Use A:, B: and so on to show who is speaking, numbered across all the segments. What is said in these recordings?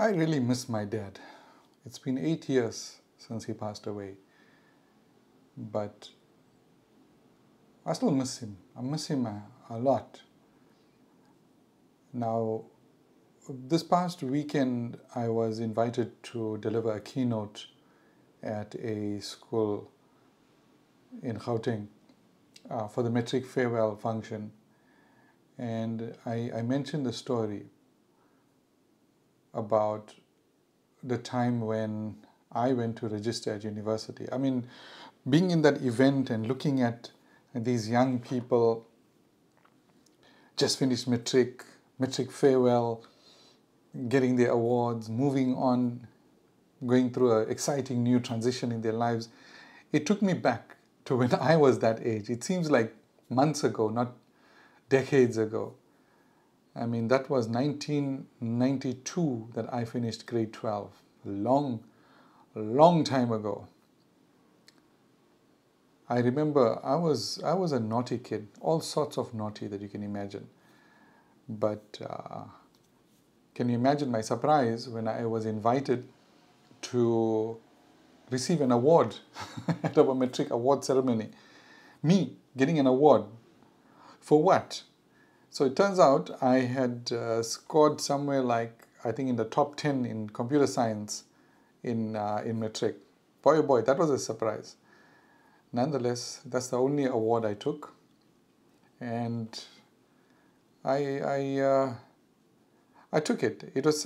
A: I really miss my dad. It's been 8 years since he passed away, but I still miss him. I miss him a lot. Now, this past weekend, I was invited to deliver a keynote at a school in Gauteng for the metric farewell function. And I mentioned the story about the time when I went to register at university. I mean, being in that event and looking at these young people just finished metric farewell, getting their awards, moving on, going through an exciting new transition in their lives, it took me back to when I was that age. It seems like months ago, not decades ago. I mean, that was 1992 that I finished grade 12. A long time ago. I remember I was a naughty kid, all sorts of naughty that you can imagine. But can you imagine my surprise when I was invited to receive an award at our metric award ceremony? Me getting an award. For what? So it turns out I had scored somewhere like, I think in the top 10 in computer science in metric. Boy, oh boy, that was a surprise. Nonetheless, that's the only award I took. And I took it. It was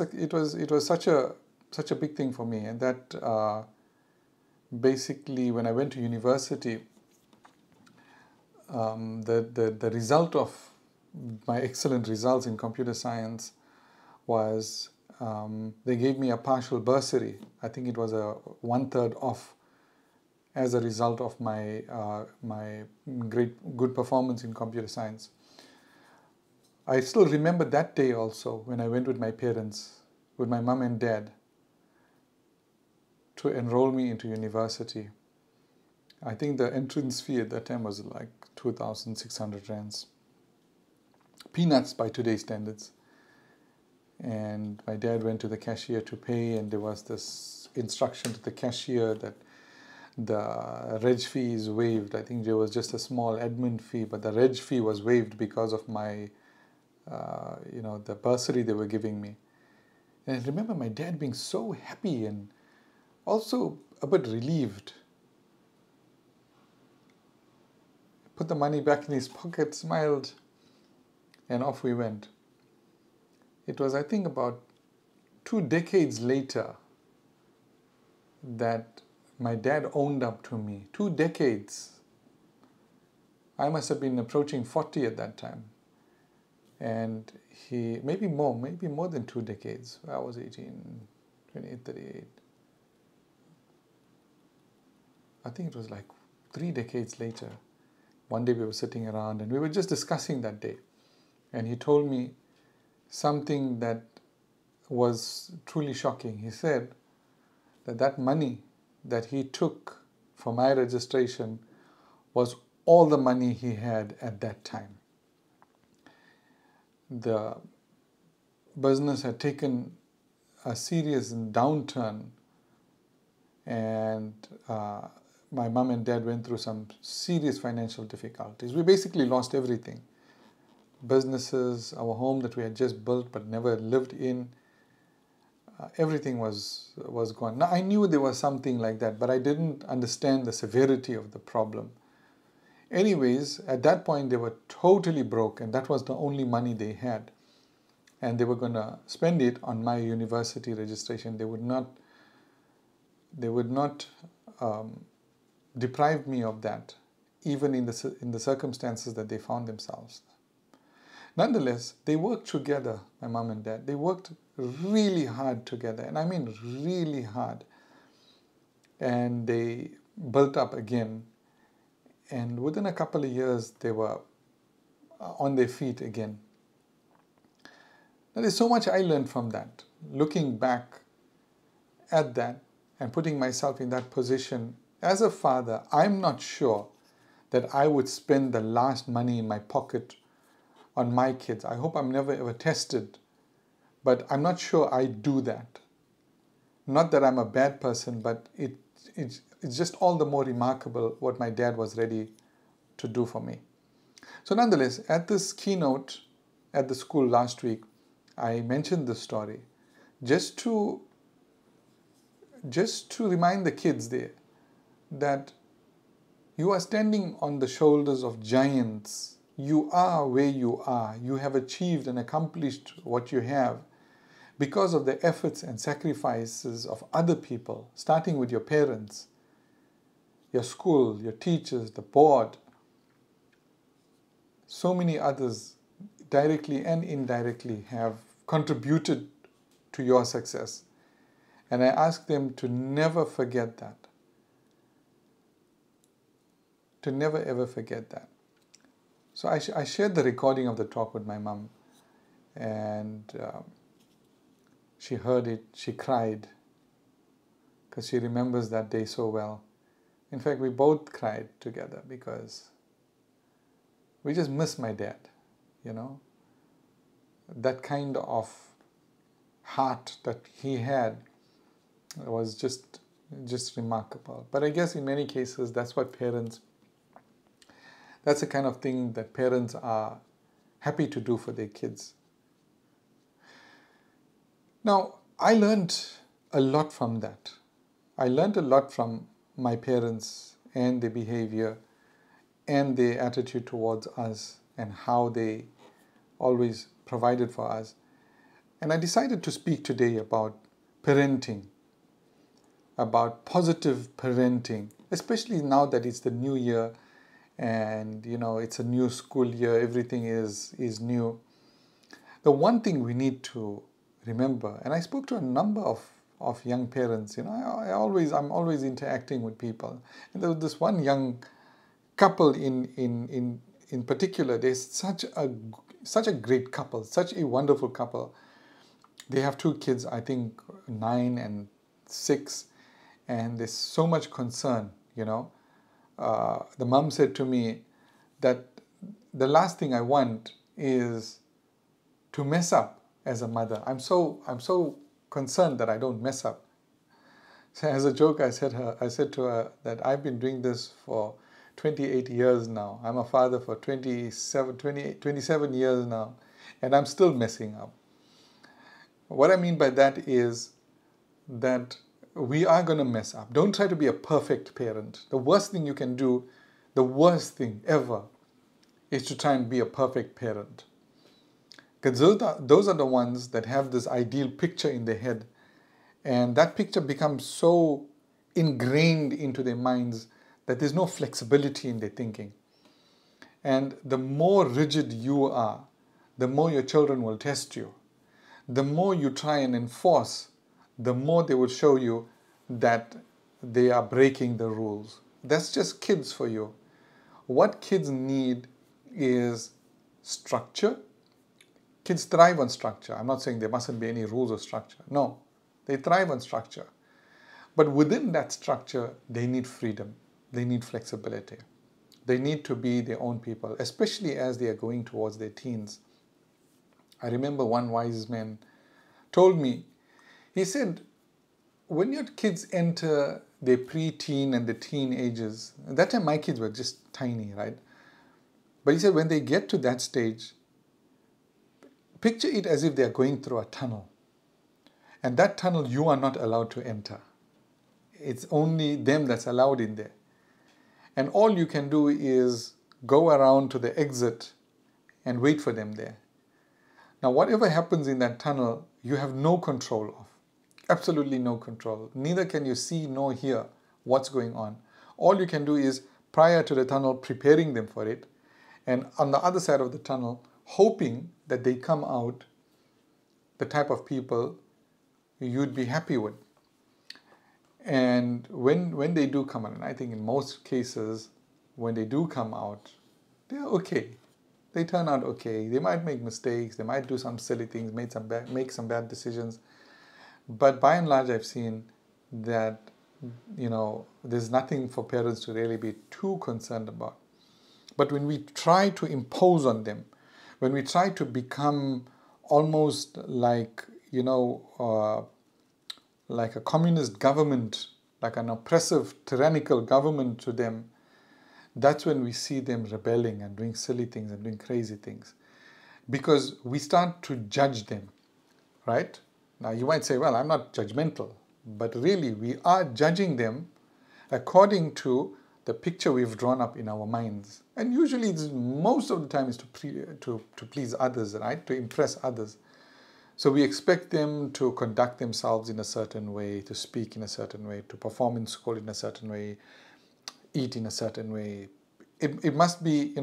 A: such a big thing for me, and that basically when I went to university, the result of my excellent results in computer science was they gave me a partial bursary. I think it was a 1/3 off as a result of my good performance in computer science. I still remember that day also when I went with my parents, with my mom and dad, to enroll me into university. I think the entrance fee at that time was like 2,600 rands. Peanuts by today's standards. And my dad went to the cashier to pay, and there was this instruction to the cashier that the reg fee is waived. I think there was just a small admin fee, but the reg fee was waived because of my the bursary they were giving me. And I remember my dad being so happy and also a bit relieved. Put the money back in his pocket, smiled, and off we went. It was, I think, about 2 decades later that my dad owned up to me. 2 decades. I must have been approaching 40 at that time. And he, maybe more than 2 decades. I was 18, 28, 38. I think it was like 3 decades later. One day we were sitting around and we were just discussing that day. And he told me something that was truly shocking. He said that money that he took for my registration was all the money he had at that time. The business had taken a serious downturn, and my mom and dad went through some serious financial difficulties. We basically lost everything. Businesses, our home that we had just built but never lived in, everything was gone. Now, I knew there was something like that, but I didn't understand the severity of the problem. Anyways, at that point, they were totally broke, and that was the only money they had. And they were going to spend it on my university registration. They would not deprive me of that, even in the circumstances that they found themselves. Nonetheless, they worked together, my mom and dad. They worked really hard together, and I mean really hard. And they built up again. And within a couple of years, they were on their feet again. Now, there's so much I learned from that. Looking back at that and putting myself in that position, as a father, I'm not sure that I would spend the last money in my pocket on my kids. I hope I'm never ever tested, but I'm not sure I do that. Not that I'm a bad person, but it's just all the more remarkable what my dad was ready to do for me. So nonetheless, at this keynote at the school last week, I mentioned this story just to remind the kids there that you are standing on the shoulders of giants. You are where you are. You have achieved and accomplished what you have because of the efforts and sacrifices of other people, starting with your parents, your school, your teachers, the board, so many others directly and indirectly have contributed to your success. And I ask them to never forget that. To never ever forget that. So I shared the recording of the talk with my mom, and she heard it, she cried, because she remembers that day so well. In fact, we both cried together because we just miss my dad, you know. That kind of heart that he had was just remarkable. But I guess in many cases, that's the kind of thing that parents are happy to do for their kids. Now, I learned a lot from that. I learned a lot from my parents and their behavior and their attitude towards us and how they always provided for us. And I decided to speak today about parenting, about positive parenting, especially now that it's the new year and it's a new school year, everything is new. The one thing we need to remember, and I spoke to a number of young parents, I'm always interacting with people, and there was this one young couple in particular. They're such a great couple, such a wonderful couple. They have 2 kids, I think 9 and 6, and there's so much concern, The mom said to me that the last thing I want is to mess up as a mother. I'm so concerned that I don't mess up. So as a joke, I said to her that I've been doing this for 28 years now. I'm a father for 27 years now, and I'm still messing up. What I mean by that is that we are going to mess up. Don't try to be a perfect parent. The worst thing you can do, the worst thing ever, is to try and be a perfect parent. Because those are the ones that have this ideal picture in their head, and that picture becomes so ingrained into their minds that there's no flexibility in their thinking. And the more rigid you are, the more your children will test you. The more you try and enforce, the more they will show you that they are breaking the rules. That's just kids for you. What kids need is structure. Kids thrive on structure. I'm not saying there mustn't be any rules or structure. No, they thrive on structure. But within that structure, they need freedom. They need flexibility. They need to be their own people, especially as they are going towards their teens. I remember one wise man told me, he said, when your kids enter their pre-teen and the teen ages, at that time my kids were just tiny, right? But he said when they get to that stage, picture it as if they are going through a tunnel. And that tunnel you are not allowed to enter. It's only them that's allowed in there. And all you can do is go around to the exit and wait for them there. Now, whatever happens in that tunnel, you have no control of. Absolutely no control. Neither can you see nor hear what's going on. All you can do is, prior to the tunnel, preparing them for it, and on the other side of the tunnel, hoping that they come out the type of people you'd be happy with. And when they do come out, and I think in most cases, when they do come out, they're okay. They turn out okay. They might make mistakes. They might do some silly things, make some bad decisions. But by and large, I've seen that, there's nothing for parents to really be too concerned about. But when we try to impose on them, when we try to become almost like, like a communist government, like an oppressive, tyrannical government to them, that's when we see them rebelling and doing silly things and doing crazy things. Because we start to judge them, right? Now you might say, well, I'm not judgmental, but really we are judging them according to the picture we've drawn up in our minds. And usually most of the time is to please others, right? To impress others. So we expect them to conduct themselves in a certain way, to speak in a certain way, to perform in school in a certain way, eat in a certain way. It must be,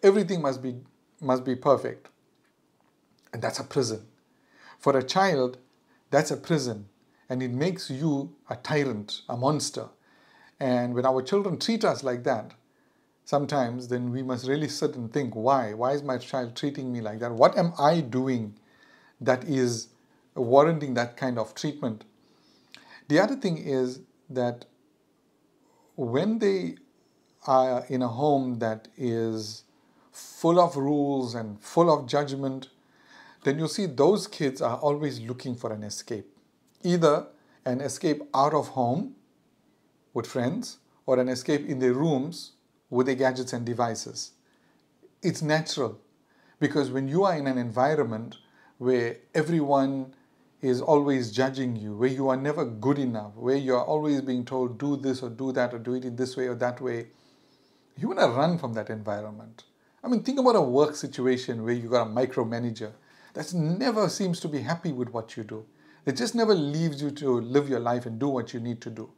A: everything must be perfect. And that's a prison. For a child, that's a prison. And it makes you a tyrant, a monster. And when our children treat us like that, sometimes then we must really sit and think, why? Why is my child treating me like that? What am I doing that is warranting that kind of treatment? The other thing is that when they are in a home that is full of rules and full of judgment, then you'll see those kids are always looking for an escape. Either an escape out of home with friends or an escape in their rooms with their gadgets and devices. It's natural, because when you are in an environment where everyone is always judging you, where you are never good enough, where you are always being told do this or do that or do it in this way or that way, you want to run from that environment. I mean, think about a work situation where you got a micromanager that never seems to be happy with what you do. It just never leaves you to live your life and do what you need to do.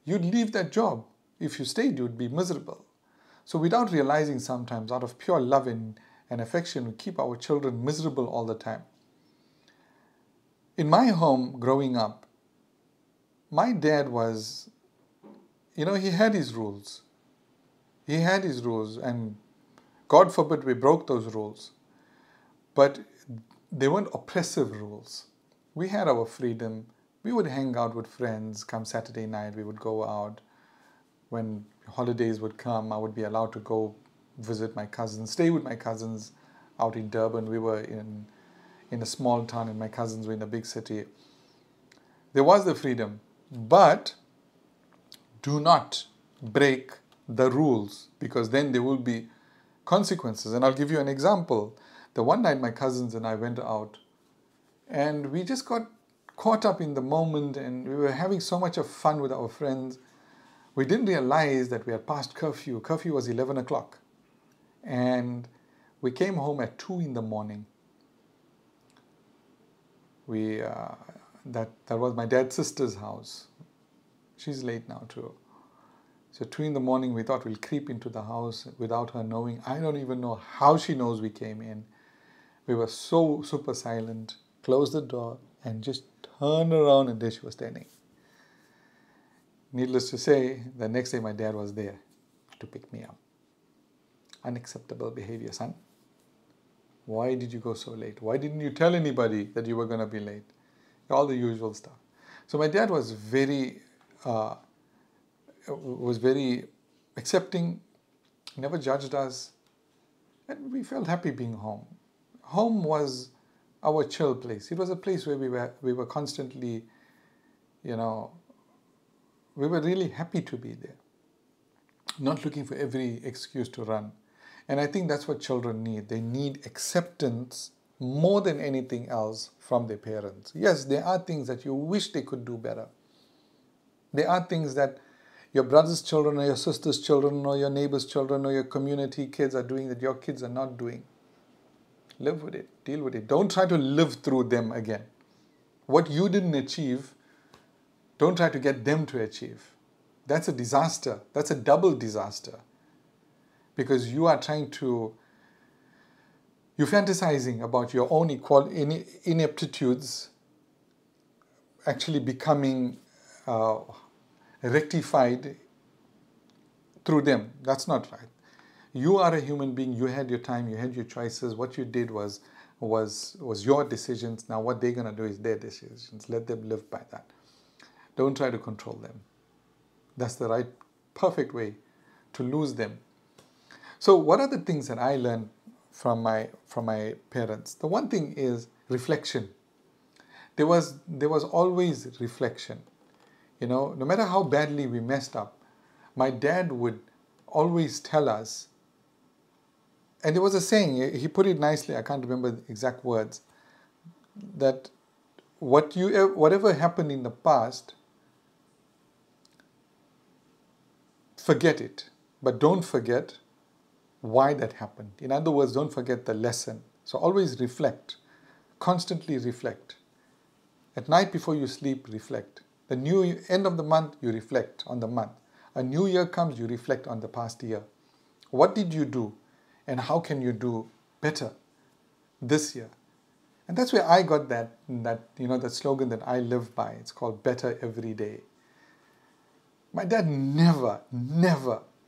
A: You'd leave that job. If you stayed, you'd be miserable. So without realizing, sometimes out of pure love and affection, we keep our children miserable all the time. In my home growing up, my dad was, he had his rules. He had his rules, and God forbid we broke those rules. But they weren't oppressive rules. We had our freedom. We would hang out with friends. Come Saturday night, we would go out. When holidays would come, I would be allowed to go visit my cousins, stay with my cousins out in Durban. We were in a small town and my cousins were in a big city. There was the freedom, but do not break the rules, because then there will be consequences. And I'll give you an example. The one night my cousins and I went out and we just got caught up in the moment and we were having so much of fun with our friends. We didn't realize that we had passed curfew. Curfew was 11 o'clock. And we came home at 2 in the morning. That was my dad's sister's house. She's late now too. So 2 in the morning, we thought we'll creep into the house without her knowing. I don't even know how she knows we came in. We were so super silent, closed the door and just turned around and there she was standing. Needless to say, the next day my dad was there to pick me up. Unacceptable behavior, son. Why did you go so late? Why didn't you tell anybody that you were going to be late? All the usual stuff. So my dad was very accepting, never judged us, and we felt happy being home. Home was our chill place. It was a place where we were constantly, we were really happy to be there, not looking for every excuse to run. And I think that's what children need. They need acceptance more than anything else from their parents. Yes, there are things that you wish they could do better. There are things that your brother's children or your sister's children or your neighbor's children or your community kids are doing that your kids are not doing. Live with it. Deal with it. Don't try to live through them again. What you didn't achieve, don't try to get them to achieve. That's a disaster. That's a double disaster. Because you are you're fantasizing about your own ineptitudes actually becoming rectified through them. That's not right. You are a human being. You had your time. You had your choices. What you did was your decisions. Now what they're going to do is their decisions. Let them live by that. Don't try to control them. That's the right, perfect way to lose them. So what are the things that I learned from my parents? The one thing is reflection. there was always reflection. No matter how badly we messed up, my dad would always tell us, and there was a saying, he put it nicely, I can't remember the exact words, that whatever happened in the past, forget it, but don't forget why that happened. In other words, don't forget the lesson. So always reflect, constantly reflect. At night before you sleep, reflect. The end of the month, you reflect on the month. A new year comes, you reflect on the past year. What did you do, and how can you do better this year? And that's where I got that slogan that I live by. It's called Better Every Day. My dad never,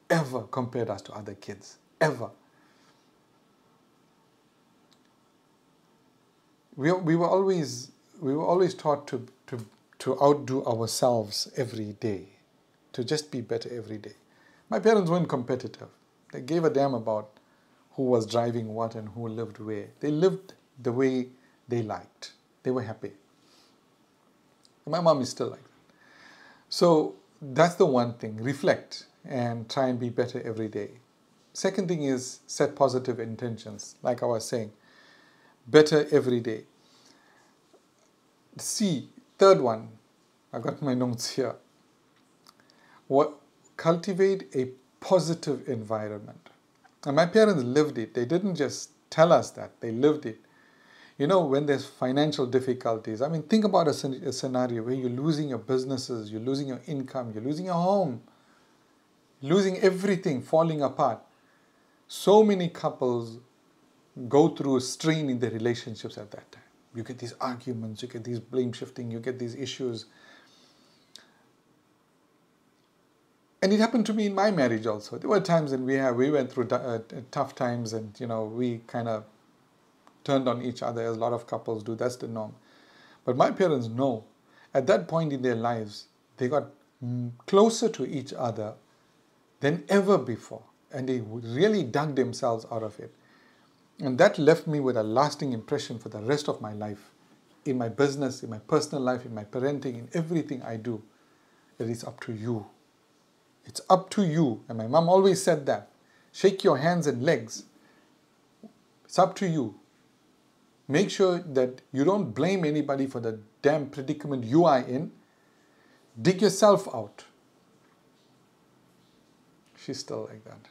A: ever compared us to other kids. Ever. We were always taught to outdo ourselves every day, to just be better every day. My parents weren't competitive. They gave a damn about who was driving what and who lived where. They lived the way they liked. They were happy. And my mom is still like that. So that's the one thing. Reflect and try and be better every day. Second thing is set positive intentions, like I was saying. Better every day. Third one, I got my notes here. Cultivate a positive environment. And my parents lived it. They didn't just tell us that, they lived it. When there's financial difficulties, think about a scenario where you're losing your businesses, you're losing your income, you're losing your home, losing everything, falling apart. So many couples go through a strain in their relationships at that time. You get these arguments, you get these blame shifting, you get these issues. And it happened to me in my marriage also. There were times when we went through tough times, and we kind of turned on each other, as a lot of couples do. That's the norm. But my parents know, at that point in their lives, they got closer to each other than ever before. And they really dug themselves out of it. And that left me with a lasting impression for the rest of my life, in my business, in my personal life, in my parenting, in everything I do. It is up to you. It's up to you. And my mom always said that. Shake your hands and legs. It's up to you. Make sure that you don't blame anybody for the damn predicament you are in. Dig yourself out. She's still like that.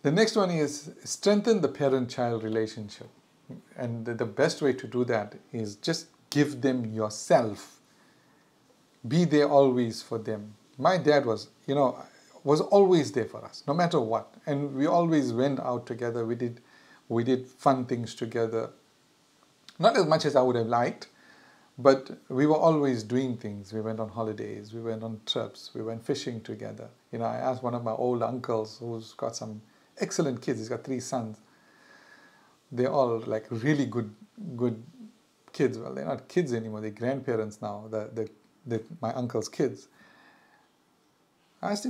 A: The next one is strengthen the parent-child relationship. And the best way to do that is just give them yourself. Be there always for them. My dad was always there for us, no matter what. And we always went out together. We did fun things together. Not as much as I would have liked, but we were always doing things. We went on holidays, we went on trips, we went fishing together. I asked one of my old uncles who's got some excellent kids. He's got 3 sons. They're all like really good kids. Well, they're not kids anymore. They're grandparents now. My uncle's kids. I asked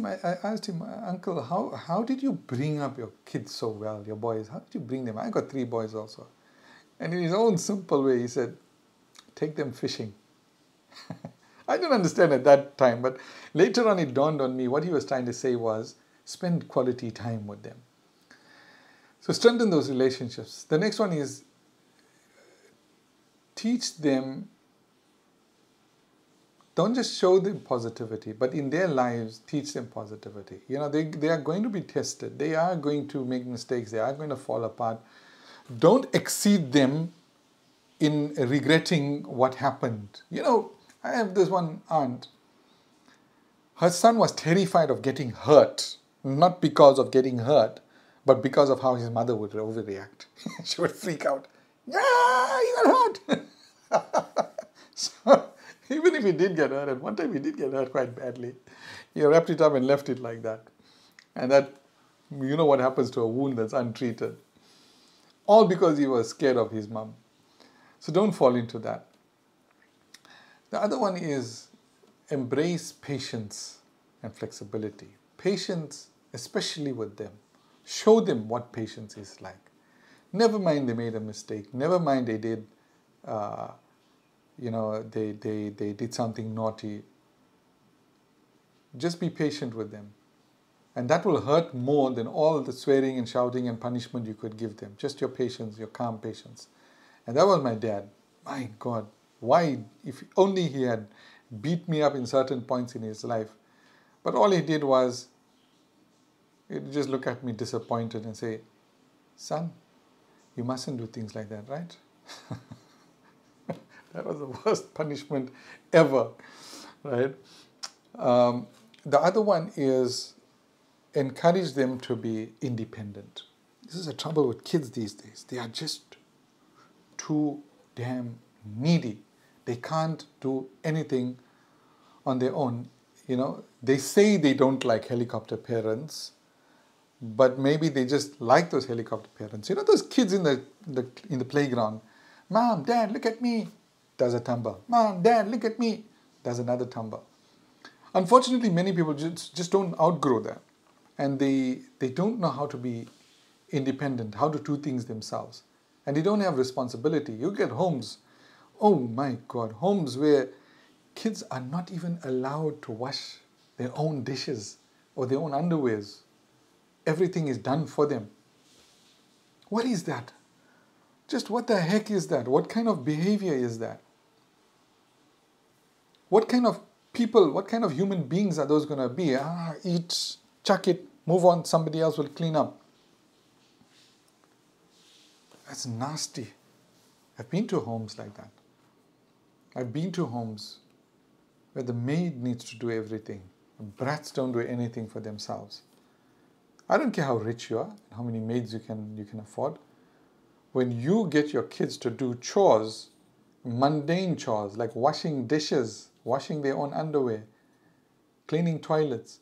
A: him, Uncle, how did you bring up your kids so well, your boys? How did you bring them? I got 3 boys also. And in his own simple way, he said, take them fishing. I didn't understand at that time, but later on it dawned on me what he was trying to say was spend quality time with them. So strengthen those relationships. The next one is teach them, don't just show them positivity, but in their lives, teach them positivity. They are going to be tested. They are going to make mistakes. They are going to fall apart. Don't exceed them in regretting what happened. I have this one aunt. Her son was terrified of getting hurt, not because of getting hurt, but because of how his mother would overreact. She would freak out. Yeah, he got hurt. So, even if he did get hurt, and one time he did get hurt quite badly, he wrapped it up and left it like that. And that, what happens to a wound that's untreated. All because he was scared of his mom. So don't fall into that. The other one is embrace patience and flexibility. Patience, especially with them. Show them what patience is like. Never mind they made a mistake. Never mind they did, they did something naughty. Just be patient with them. And that will hurt more than all the swearing and shouting and punishment you could give them. Just your patience, your calm patience. And that was my dad. My God, why? If only he had beat me up in certain points in his life. But all he did was, he'd just look at me disappointed and say, son, you mustn't do things like that, right? That was the worst punishment ever, right? The other one is encourage them to be independent. This is the trouble with kids these days. They are just too damn needy. They can't do anything on their own. They say they don't like helicopter parents, but maybe they just like those helicopter parents. Those kids in the playground. Mom, Dad, look at me. Does a tumble. Mom, Dad, look at me. Does another tumble. Unfortunately, many people just don't outgrow that. And they don't know how to be independent, how to do things themselves. And they don't have responsibility. You get homes, oh my God, homes where kids are not even allowed to wash their own dishes or their own underwears. Everything is done for them. What is that? Just what the heck is that? What kind of behavior is that? What kind of people, what kind of human beings are those going to be? Eat, chuck it, move on, somebody else will clean up. That's nasty. I've been to homes like that. I've been to homes where the maid needs to do everything. Brats don't do anything for themselves. I don't care how rich you are, how many maids you can afford. When you get your kids to do chores, mundane chores like washing dishes, washing their own underwear, cleaning toilets,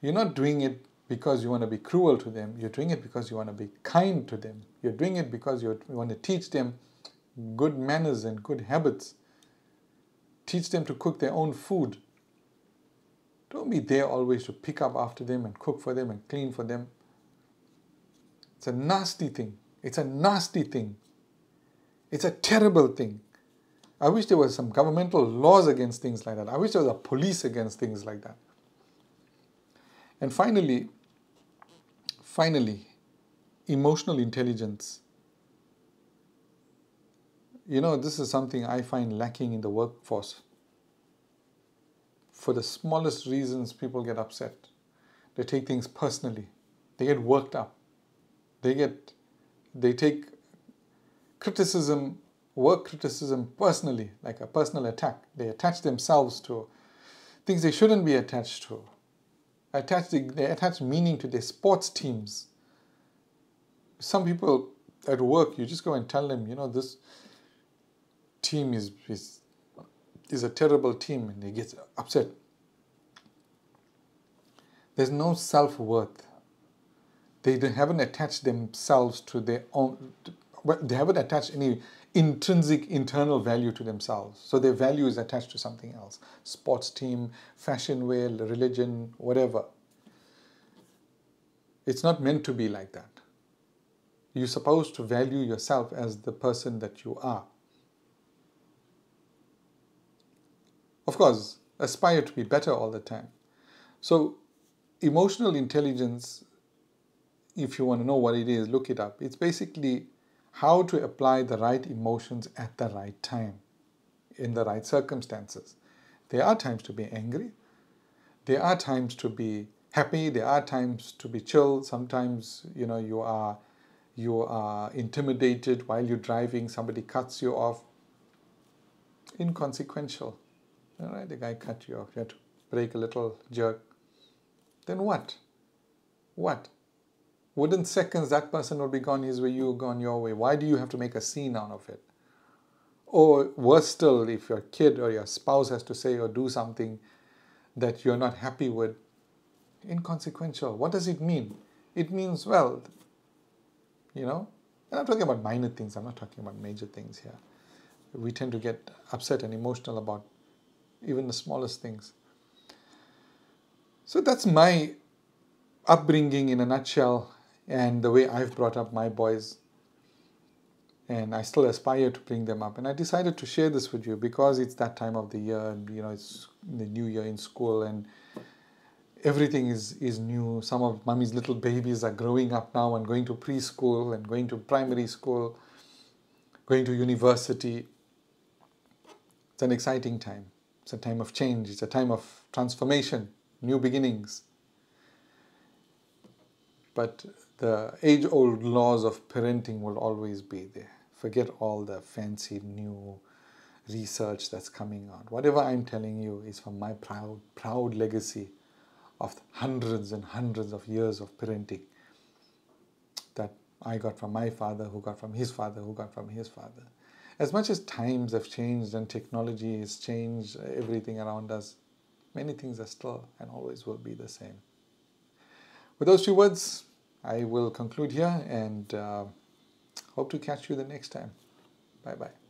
A: you're not doing it because you want to be cruel to them. You're doing it because you want to be kind to them. You're doing it because you want to teach them good manners and good habits. Teach them to cook their own food. Don't be there always to pick up after them and cook for them and clean for them. It's a nasty thing. It's a nasty thing. It's a terrible thing. I wish there was some governmental laws against things like that. I wish there was a police against things like that. And finally, emotional intelligence. This is something I find lacking in the workforce. For the smallest reasons, people get upset. They take things personally. They get worked up. They take criticism, work criticism personally, like a personal attack. They attach themselves to things they shouldn't be attached to. They attach meaning to their sports teams. Some people at work, you just go and tell them, this team is a terrible team, and they get upset. There's no self-worth. They haven't attached themselves to their own, they haven't attached any intrinsic internal value to themselves. So their value is attached to something else. Sports team, fashion wear, religion, whatever. It's not meant to be like that. You're supposed to value yourself as the person that you are. Of course, aspire to be better all the time. So emotional intelligence, if you want to know what it is, look it up. It's basically how to apply the right emotions at the right time, in the right circumstances. There are times to be angry. There are times to be happy. There are times to be chill. Sometimes, you are intimidated while you're driving. Somebody cuts you off. Inconsequential. All right, the guy cut you off. You had to brake a little, jerk. Then what? What? Within seconds, that person will be gone his way, you gone your way. Why do you have to make a scene out of it? Or worse still, if your kid or your spouse has to say or do something that you're not happy with, inconsequential. What does it mean? It means, well, and I'm talking about minor things. I'm not talking about major things here. We tend to get upset and emotional about even the smallest things. So that's my upbringing in a nutshell, and the way I've brought up my boys. and I still aspire to bring them up. And I decided to share this with you because it's that time of the year, and it's the new year in school, and everything is new. Some of mommy's little babies are growing up now and going to preschool and going to primary school, going to university. It's an exciting time. It's a time of change. It's a time of transformation, new beginnings. But the age-old laws of parenting will always be there. Forget all the fancy new research that's coming out. Whatever I'm telling you is from my proud legacy of hundreds and hundreds of years of parenting that I got from my father, who got from his father, who got from his father. As much as times have changed and technology has changed everything around us, many things are still and always will be the same. With those few words, I will conclude here and hope to catch you the next time. Bye-bye.